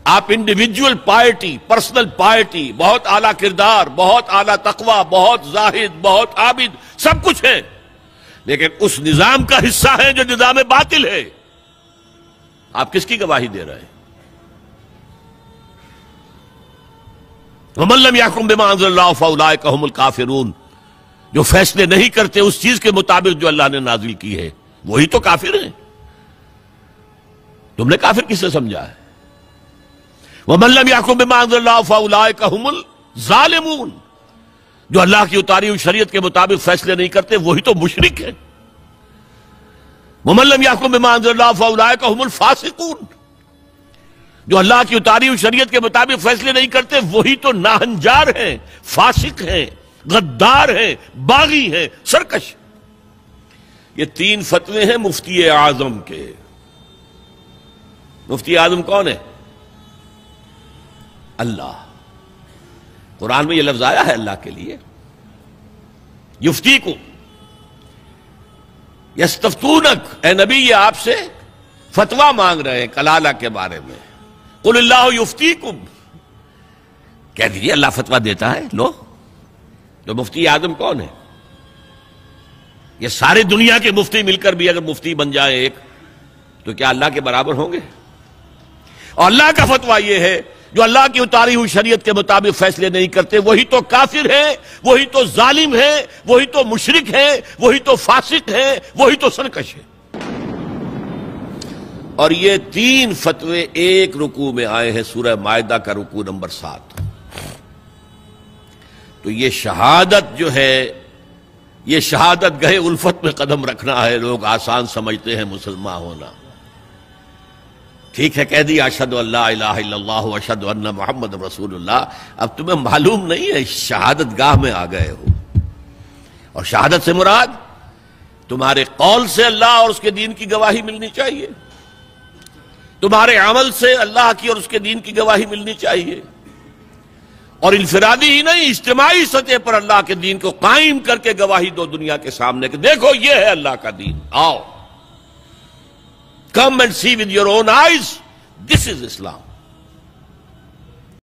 آپ individual پائرٹی، personal پائرٹی، بہت اعلیٰ کردار، بہت اعلیٰ تقوی، بہت زاہد، بہت عابد، سب کچھ ہے، لیکن اس نظام کا حصہ ہے جو نظام باطل ہے. آپ کس کی گواہی دے رہے ہیں؟ وَمَن لَّمْ يَحْكُم بِمَا أَنزَلَ اللَّهُ فَأُولَٰئِكَ هُمُ الْكَافِرُونَ. جو فیصلے نہیں کرتے اس چیز کے مطابق جو اللہ نے نازل کی ہے، وہی تو کافر ہیں. تم نے کافر کسے سمجھا ہے؟ وَمَن لَّمْ يَحْكُم بِمَا أَنزَلَ اللَّهُ فَأُولَٰئِكَ هُمُ الظَّالِمُونَ. جو اللہ کی اتاری ہوئی شریعت کے مطابق فیصلے نہیں کرتے وہی تو مشرک ہیں. وَمَن لَّمْ يَحْكُم بِمَا أَنزَلَ اللَّهُ فَأُولَٰئِكَ هُمُ الْفَاسِقُونَ. جو اللہ کی اتاری ہوئی شریعت کے مطابق فیصلے نہیں کرتے وہی تو ناہنجار ہیں، فاسق ہیں، غدار ہیں، باغی ہیں، سرکش. یہ 3 فتوے ہیں مفتی اعظم کے. مفتی اعظم کون ہے؟ اللہ. قرآن میں یہ لفظ آیا ہے اللہ کے لیے. یفتیکم، یستفتونک، اے نبی یہ آپ سے فتویٰ مانگ رہے ہیں کلالہ کے بارے میں. قل اللہ یفتیکم، کہہ دیجیے اللہ فتویٰ دیتا ہے. لو، تو مفتی اعظم کون ہے؟ یہ ساری دنیا کے مفتی مل کر بھی اگر مفتی بن جائیں ایک، تو کیا اللہ کے برابر ہوں گے؟ اور اللہ کا فتویٰ یہ ہے جو اللہ کی اتاری ہوئی شریعت کے مطابق فیصلے نہیں کرتے وہی تو کافر ہے، وہی تو ظالم ہے، وہی تو مشرک ہے، وہی تو فاسق ہے، وہی تو سرکش ہے. اور یہ 3 فتوے ایک رکوع میں آئے ہیں، سورہ مائدہ کا رکوع نمبر 7. تو یہ شہادت جو ہے، یہ شہادت گہے الفت میں قدم رکھنا ہے. لوگ آسان سمجھتے ہیں مسلمان ہونا. ٹھیک ہے، کہہ دیا اشہد ان لا الہ الا اللہ واشہد ان محمد رسول اللہ. اب تمہیں معلوم نہیں ہے شہادت گاہ میں آ گئے ہو. اور شہادت سے مراد تمہارے قول سے اللہ اور اس کے دین کی گواہی ملنی چاہیے، تمہارے عمل سے اللہ کی اور اس کے دین کی گواہی ملنی چاہیے، اور انفرادی ہی نہیں اجتماعی سطح پر اللہ کے دین کو قائم کر کے گواہی دو دنیا کے سامنے کہ دیکھو یہ ہے اللہ کا دین. آؤ، come and see with your own eyes, this is Islam.